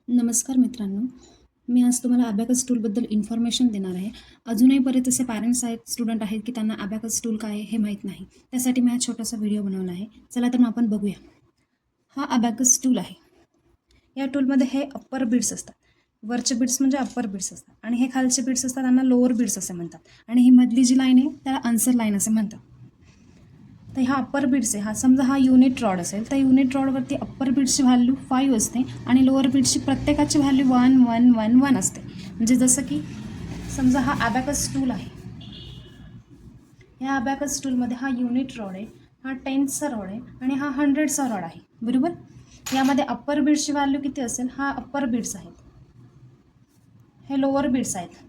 नमस्कार मित्रांनो, मी आज तुम्हाला अबॅकस टूलबद्दल इन्फॉर्मेशन देणार आहे. अजूनही बरेच असे पॅरेंट्स आहेत, स्टुडंट आहेत की त्यांना अबॅकस टूल काय आहे हे माहीत नाही. त्यासाठी मी हा छोटासा व्हिडिओ बनवला आहे. चला तर मग आपण बघूया. हा अबॅकस टूल आहे. या टूलमध्ये हे अप्पर बीड्स असतात. वरचे बीड्स म्हणजे अप्पर बीड्स असतात आणि हे खालचे बीड्स असतात त्यांना लोअर बीड्स असे म्हणतात. आणि ही मधली जी लाईन आहे त्याला आन्सर लाईन असे म्हणतात. तर हा अप्पर बीड्स आहे. हा समजा हा युनिट रॉड असेल तर युनिट रॉडवरती अप्पर बीड्सची व्हॅल्यू 5 असते आणि लोअर बीड्सची प्रत्येकाची व्हॅल्यू 1 1 1 1 असते. म्हणजे जसं की समजा हा अबॅकस टूल आहे. ह्या अबॅकस टूलमध्ये हा युनिट रॉड आहे, हा 10चा रॉड आहे आणि हा 100चा रॉड आहे. बरोबर. यामध्ये अप्पर बीड्सची व्हॅल्यू किती असेल? हा अप्पर बीड्स आहेत, हे लोअर बीड्स आहेत.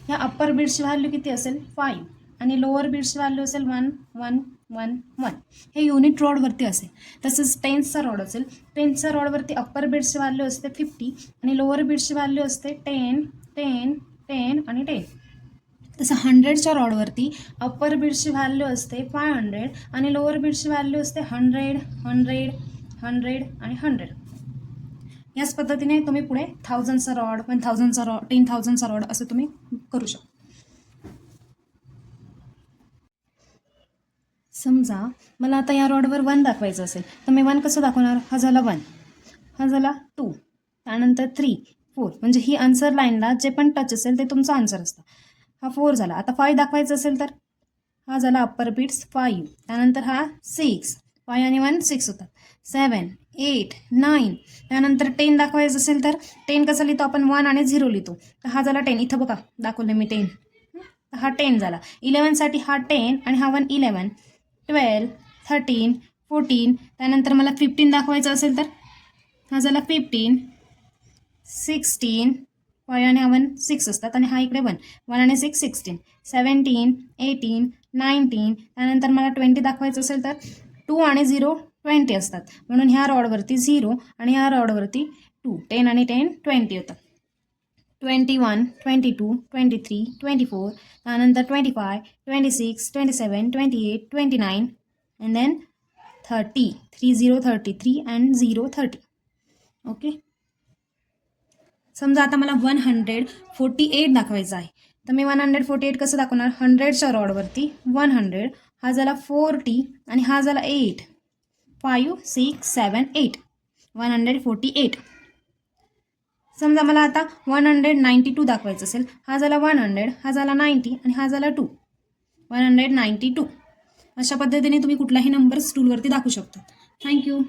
ह्या अप्पर बीड्सची व्हॅल्यू किती असेल? 5 आणि लोअर बीड्सची व्हॅल्यू असेल 1 1 1 1. हे युनिट रॉडवरती असेल. तसंच 10चा रॉड असेल. 10चा रॉडवरती अप्पर बीड्सची व्हॅल्यू असते 50 आणि लोअर बीड्सची व्हॅल्यू असते 10 10 10 आणि 10. तसं 100च्या रॉडवरती अप्पर बीड्सची व्हॅल्यू असते 500 आणि लोअर बीड्सची व्हॅल्यू असते 100 100 100 आणि 100. याच पद्धतीने तुम्ही पुढे 1000चा रॉड 1000चा रॉड 10,000चा रॉड असं तुम्ही करू शकता. समजा मला आता या रॉडवर 1 दाखवायचं असेल तर मी 1 कसं दाखवणार? हा झाला 1, हा झाला 2, त्यानंतर 3 4. म्हणजे ही आन्सर लाईनला जे पण टच असेल ते तुमचं आन्सर असतं. हा 4 झाला. आता 5 दाखवायचं असेल तर हा झाला अप्पर बीट्स 5, त्यानंतर हा 6, 5 आणि 1 6 होतात, 7 8 9. त्यानंतर 10 दाखवायचं असेल तर 10 कसं लिहितो आपण? 1 आणि 0 लिहितो. तर हा झाला 10. इथं बघा दाखवलं मी 10. हा 10 झाला. 11साठी हा 10 आणि हा 1 11, 12 13 14. त्यानंतर मला 15 दाखवायचं असेल तर हा झाला 15 16. 5 आणि हा 1 6 असतात आणि हा इकडे 1 1 आणि 6 16, 17 18 19. त्यानंतर मला 20 दाखवायचं असेल तर 2 आणि 0 20 असतात. म्हणून ह्या रॉडवरती 0 आणि ह्या रॉडवरती 2. 10 आणि 10 20 होतात. 21 22 23 24. त्यानंतर 25 26 27 28 29 and then 30 30 33 and 0 30. ओके. समजा आता मला 148 दाखवायचं आहे तर मी 148 कसं दाखवणार? 100च्या रॉडवरती 100, हा झाला 40 आणि हा झाला 8, 5 6 7 8, 148. समजा मला आता 192 दाखवायचं असेल, हा झाला 100, हा झाला 90 आणि हा झाला 2, 192. अशा पद्धतीने तुम्ही कुठलाही नंबर टूलवरती दाखवू शकता. थँक्यू.